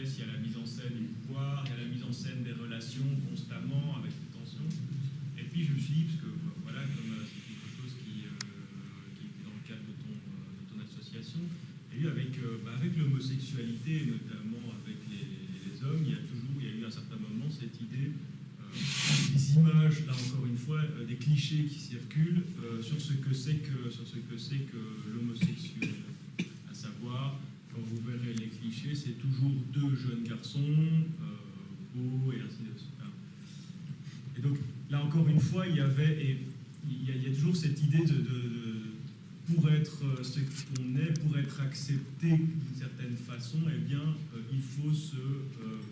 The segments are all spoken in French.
pièce, il y a la mise en scène du pouvoir, il y a la mise en scène des relations constamment avec les tensions. Et puis je me suis dit, parce que voilà, comme c'est quelque chose qui était dans le cadre de ton association, et avec l'homosexualité, notamment avec les hommes, il y a eu à un certain moment cette idée, des images, là encore une fois, des clichés qui circulent sur ce que c'est que l'homosexuel. À savoir, quand vous verrez les clichés, c'est toujours deux jeunes garçons, beaux et ainsi de suite. Et donc, là encore une fois, il y a toujours cette idée pour être ce qu'on est, pour être accepté d'une certaine façon, eh bien, il faut se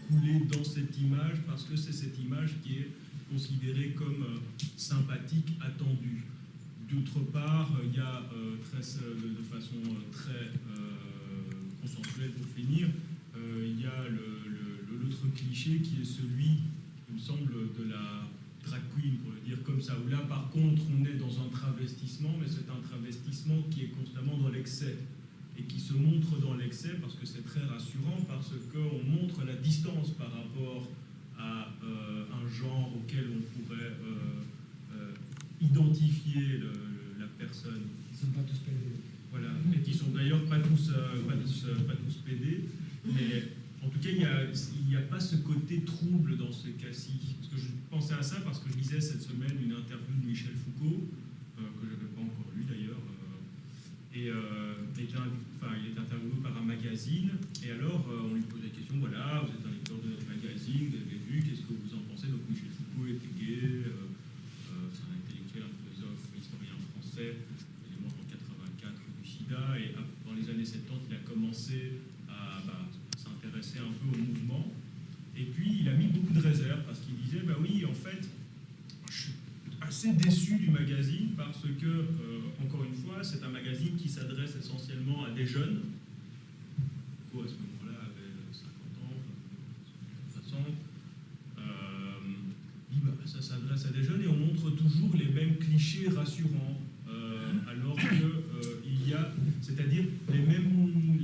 couler dans cette image parce que c'est cette image qui est considérée comme sympathique, attendue. D'autre part, il y a de façon très consensuelle pour finir, il y a l'autre cliché qui est celui, il me semble, de la drag queen, pour le dire comme ça, où là, par contre, on est dans un travestissement, mais c'est un travestissement qui est constamment dans l'excès, et qui se montre dans l'excès parce que c'est très rassurant, parce qu'on montre la distance par rapport à un genre auquel on pourrait identifier la personne. Ils ne sont pas tous pédés. Voilà, et qui sont d'ailleurs pas tous pédés, mais en tout cas, il n'y a pas ce côté trouble dans ce cas-ci. Parce que je pensais à ça parce que je lisais cette semaine une interview de Michel Foucault, que je n'avais pas encore lu d'ailleurs, et il est interviewé par un magazine, et alors on lui pose la question, voilà, vous êtes un lecteur de notre magazine, vous avez lu, qu'est-ce que vous en pensez? Donc Michel Foucault était gay, c'est un intellectuel, un philosophe, historien français, il est mort en 84 du sida, et dans les années 70, il a commencé à s'intéresser un peu au mouvement, et puis il a mis beaucoup de réserves, parce qu'il disait, bah oui, en fait, je suis assez déçu du magazine, parce que, encore une fois, c'est un magazine qui s'adresse essentiellement à des jeunes, qui à ce moment-là avaient 50 ans, 60, ça s'adresse à des jeunes, et on montre toujours les mêmes clichés rassurants, alors qu'il y a, c'est-à-dire les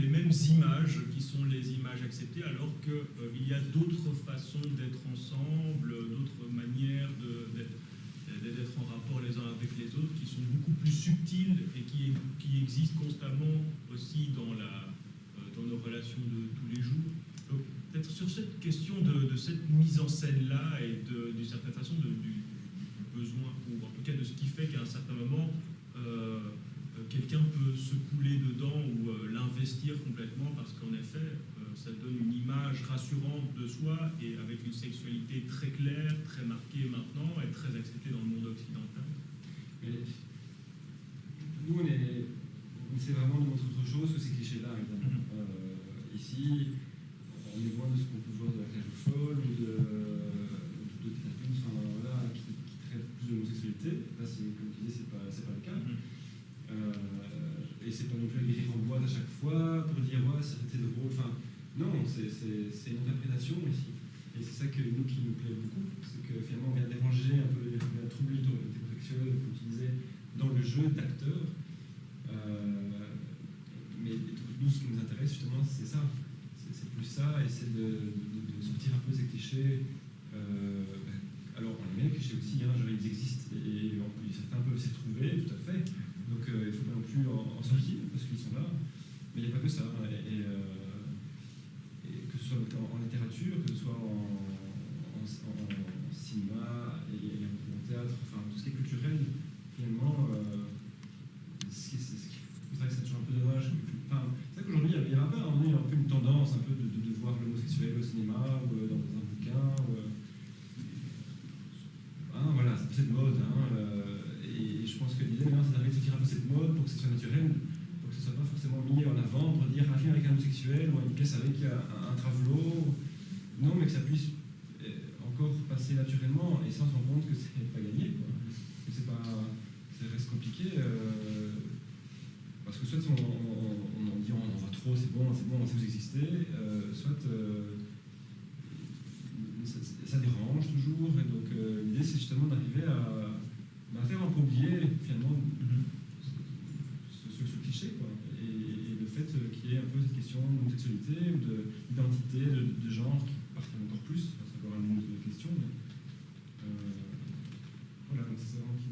mêmes images qui sont les images acceptées, alors qu'il y a d'autres façons d'être ensemble, d'autres manières d'être en rapport les uns avec les autres, qui sont beaucoup plus subtiles et qui existent constamment aussi dans nos relations de tous les jours. Donc, peut-être sur cette question de cette mise en scène-là et d'une certaine façon du besoin, ou en tout cas de ce qui fait qu'à un certain moment, quelqu'un peut se couler dedans ou l'investir complètement parce qu'en effet, ça donne une image rassurante de soi et avec une sexualité très claire, très marquée maintenant et très acceptée dans le monde occidental. Mais nous, on essaie vraiment de montrer autre chose que ces clichés-là, évidemment. Ici, on est loin de ce qu'on peut voir de la cage aux folles ou de cartoons qui traitent plus de l'homosexualité. Là, comme tu dis, c'est pas le cas. Et c'est pas non plus écrit en boîte à chaque fois pour dire ouais, c'était drôle. Enfin, non, c'est une interprétation ici. Et c'est ça qui nous plaît beaucoup, c'est que finalement on vient déranger un peu, on vient troubler l'autorité sexuelle, comme tu disais, dans le jeu d'acteur. Mais nous, ce qui nous intéresse justement, c'est ça. C'est plus ça, et c'est de sortir un peu ces clichés. Alors, on aime les clichés aussi, hein, genre, ils existent, et certains peuvent s'y retrouver, tout à fait. Donc, il ne faut pas non plus en sortir, parce qu'ils sont là. Mais il n'y a pas que ça. Et que ce soit en littérature, que ce soit en cinéma, et en théâtre, enfin, tout ce qui est culturel, finalement, c'est vrai que c'est toujours un peu dommage. Enfin, c'est vrai qu'aujourd'hui, il y a un peu une tendance un peu de voir l'homosexuel au cinéma, ou dans un bouquin. Voilà, c'est cette mode. Et je pense que l'idée maintenant, c'est d'arriver de sortir un peu cette mode pour que ce soit naturel, pour que ce ne soit pas forcément mis en avant, pour dire un film avec un homosexuel ou une pièce avec un travelo. Non, mais que ça puisse encore passer naturellement, et ça on se rend compte que c'est pas gagné, quoi. Que ça reste compliqué. Parce que soit on en dit on en voit trop, c'est bon, on sait que vous existez, soit ça dérange toujours, et donc l'idée c'est justement d'arriver à faire un peu oublier finalement ce cliché, quoi, et le fait qu'il y ait un peu poser cette question d'homosexualité ou d'identité, de genre, qui parfois encore plus, ça aura un nombre de questions. Mais, voilà, donc c'est vraiment qui